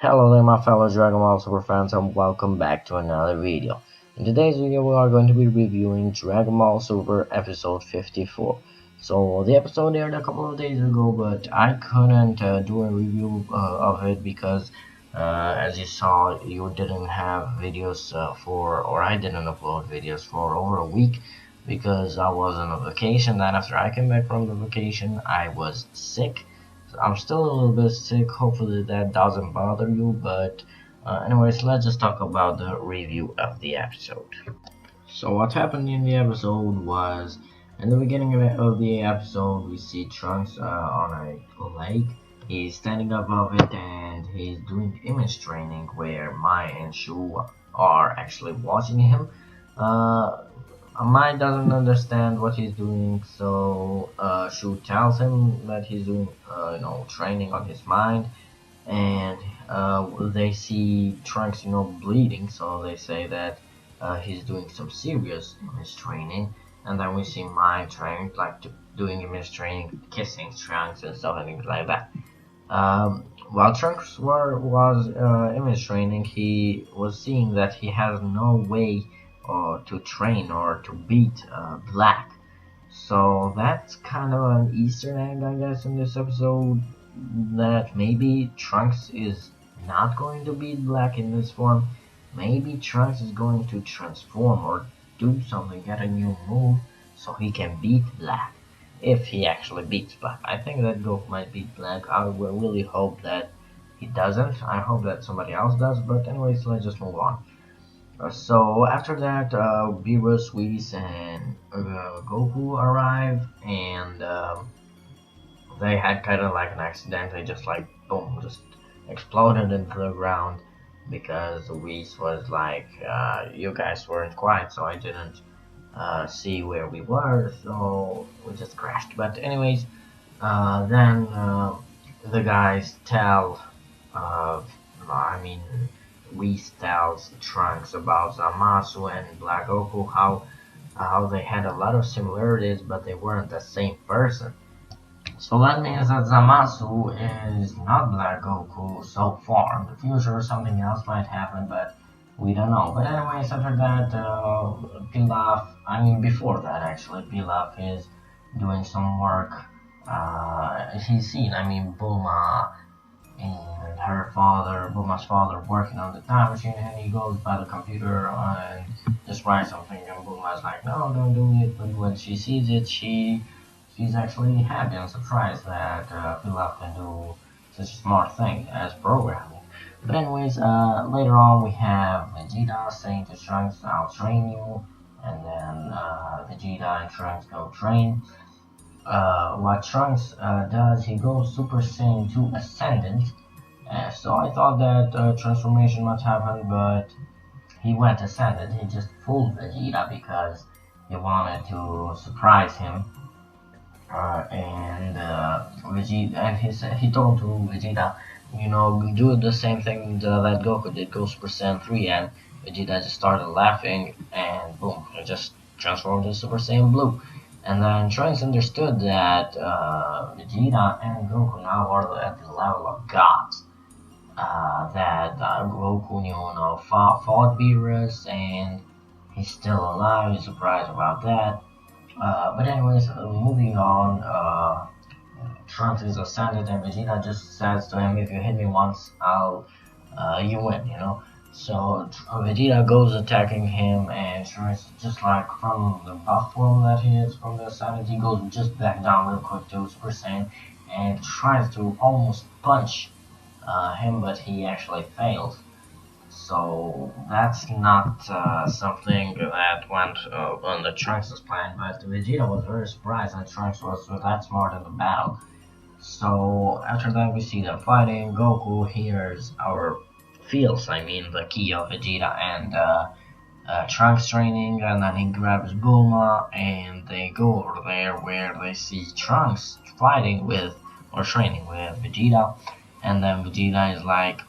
Hello there my fellow Dragon Ball Super fans and welcome back to another video. In today's video we are going to be reviewing Dragon Ball Super episode 54. So the episode aired a couple of days ago, but I couldn't do a review of it because as you saw, you didn't have videos or I didn't upload videos for over a week because I was on a vacation. Then after I came back from the vacation I was sick. I'm still a little bit sick. Hopefully that doesn't bother you, but anyways, let's just talk about the review of the episode. So what happened in the episode was, in the beginning of the episode, we see Trunks on a lake. He's standing above it and he's doing image training where Mai and Shu are actually watching him. Mai doesn't understand what he's doing, so Shu tells him that he's doing, training on his mind, and they see Trunks, bleeding, so they say that he's doing some serious image training, and then we see Mai training, doing image training, kissing Trunks and stuff and things like that. While Trunks was image training, he was seeing that he has no way to train or to beat Black. So that's kind of an Easter egg, I guess, in this episode, that maybe Trunks is not going to beat Black in this form. Maybe Trunks is going to transform or do something, get a new move, so he can beat Black. If he actually beats Black. I think that Goku might beat Black. I will really hope that he doesn't. I hope that somebody else does, but anyways, let's just move on. So after that, Beerus, Whis, and Goku arrive, and they had kind of like an accident. They just boom, just exploded into the ground because Whis was like, you guys weren't quiet, so I didn't see where we were, so we just crashed. But anyways, then the guys tell, Whis tells Trunks about Zamasu and Black Goku, how they had a lot of similarities, but they weren't the same person. So that means that Zamasu is not Black Goku so far. In the future, something else might happen, but we don't know. But anyways, after that, before that actually, Pilaf is doing some work. He's seen, Bulma and her father, Bulma's father, working on the time machine, and he goes by the computer and just writes something, and Bulma's like, no, don't do it. But when she sees it, she's actually happy and surprised that Pilaf can do such a smart thing as programming. But anyways, later on we have Vegeta saying to Trunks, I'll train you, and then Vegeta and Trunks go train. What Trunks does, he goes Super Saiyan 2 Ascendant, so I thought that transformation must happen, but he went Ascendant. He just fooled Vegeta because he wanted to surprise him, and Vegeta, and he told to Vegeta, do the same thing that Goku did, go Super Saiyan 3, and Vegeta just started laughing, and boom, it just transformed to Super Saiyan Blue. And then Trunks understood that Vegeta and Goku now are at the level of gods. That Goku, fought Beerus, and he's still alive. He's surprised about that. But anyways, moving on, Trunks is ascended, and Vegeta just says to him, if you hit me once, you win, So Vegeta goes attacking him, and Trunks, just like from the buff form that he is from the Ascended, he goes just back down real quick to Super Saiyan and tries to almost punch him, but he actually fails. So that's not something that went on the Trunks' plan, but Vegeta was very surprised that Trunks was that smart in the battle. So after that we see them fighting. Goku feels the key of Vegeta and Trunks training, and then he grabs Bulma and they go over there where they see Trunks training with Vegeta, and then Vegeta is like,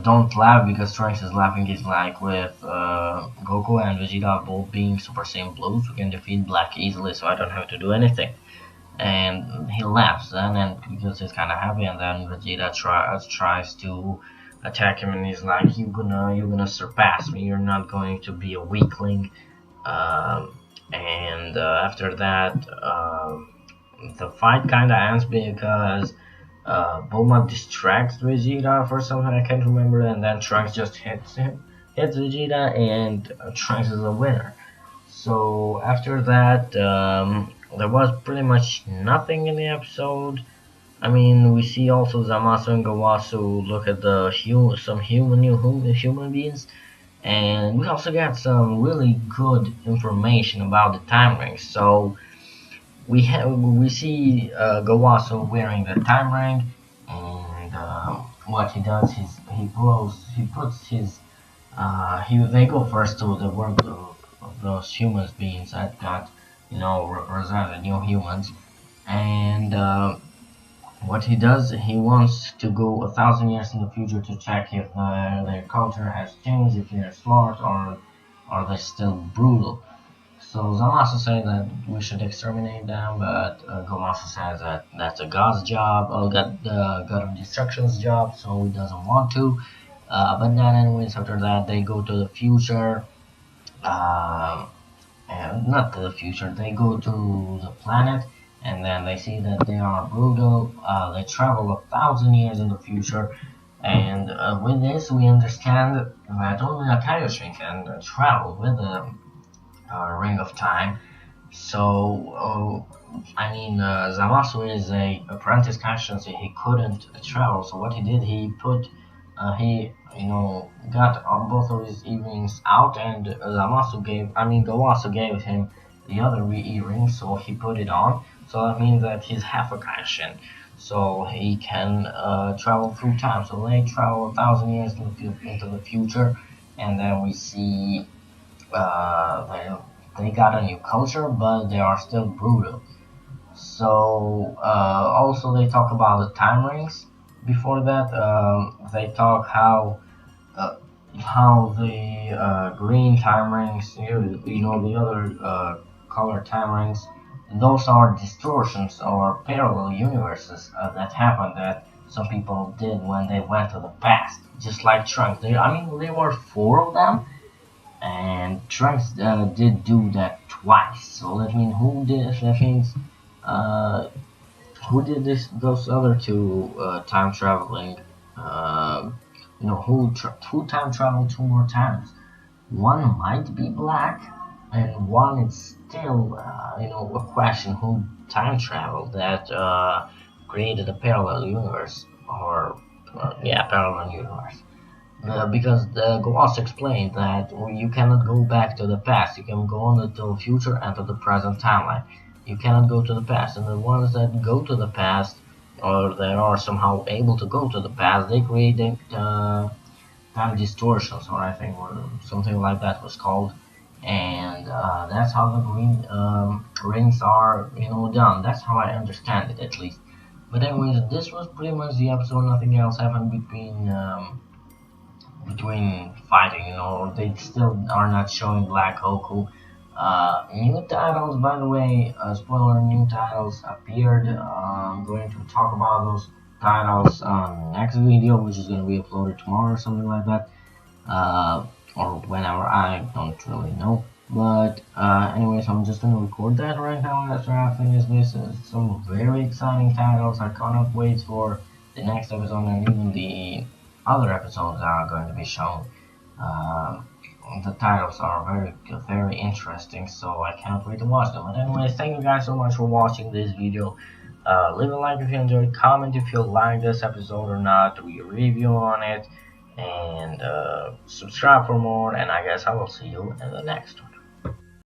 don't laugh, because Trunks is laughing. He's like, with Goku and Vegeta both being Super Saiyan Blues, we can defeat Black easily, so I don't have to do anything. and he laughs then, and because he's kind of happy, and then Vegeta tries to attack him, and he's like, you're gonna surpass me, you're not going to be a weakling. And after that, the fight kind of ends because Bulma distracts Vegeta for something I can't remember, and then Trunks just hits Vegeta, and Trunks is a winner. So after that, there was pretty much nothing in the episode. I mean, we see also Zamasu and Gawasu look at some human beings, and we also got some really good information about the time rings. So we see Gawasu wearing the time ring, and what he does is he puts his they go first to the world of those human beings that got represented new humans, and what he does, he wants to go 1,000 years in the future to check if their culture has changed, if they're smart or are they still brutal. So Zamasu says that we should exterminate them, but Gomasu says that that's a god's job, or God of Destruction's job, so he doesn't want to. But then, anyways, after that, they go to the future. Uh, and not to the future, they go to the planet, and then they see that they are brutal. They travel 1,000 years in the future, and with this, we understand that only a Kaioshin can travel with the Ring of Time. So, I mean, Zamasu is a apprentice conscience. He couldn't travel. So what he did, he got both of his earrings out, and Gawasu gave him the other earring, so he put it on. So that means that he's half a conscience. So he can travel through time. So they travel 1,000 years into the future, and then we see they got a new culture, but they are still brutal. So also they talk about the time rings. Before that, they talk uh, how the green time rings, the other color time rings, those are distortions or parallel universes that happened that some people did when they went to the past, just like Trunks. There were four of them, and Trunks did do that twice. So that means uh, who did those other two time traveling? Uh, who time traveled two more times? One might be Black, and one is still a question who time traveled that created a parallel universe, or parallel universe. Because the Gauss explained that you cannot go back to the past. You can go on to the future and to the present timeline. You cannot go to the past. And the ones that go to the past, or that are somehow able to go to the past, they create time distortions, or I think something like that was called. And that's how the green rings are, done. That's how I understand it, at least. But anyways, this was pretty much the episode. Nothing else happened between fighting, they still are not showing Black Goku. New titles, by the way, spoiler, new titles appeared. I'm going to talk about those titles on next video, which is going to be uploaded tomorrow or something like that. Or whenever, I don't really know. But anyways, I'm just going to record that right now after I finish this. Some very exciting titles. I cannot wait for the next episode, and even the other episodes are going to be shown. The titles are very interesting, so I can't wait to watch them. But anyways, thank you guys so much for watching this video. Leave a like if you enjoyed, comment if you like this episode or not, read a review on it, and subscribe for more, and I guess I will see you in the next one.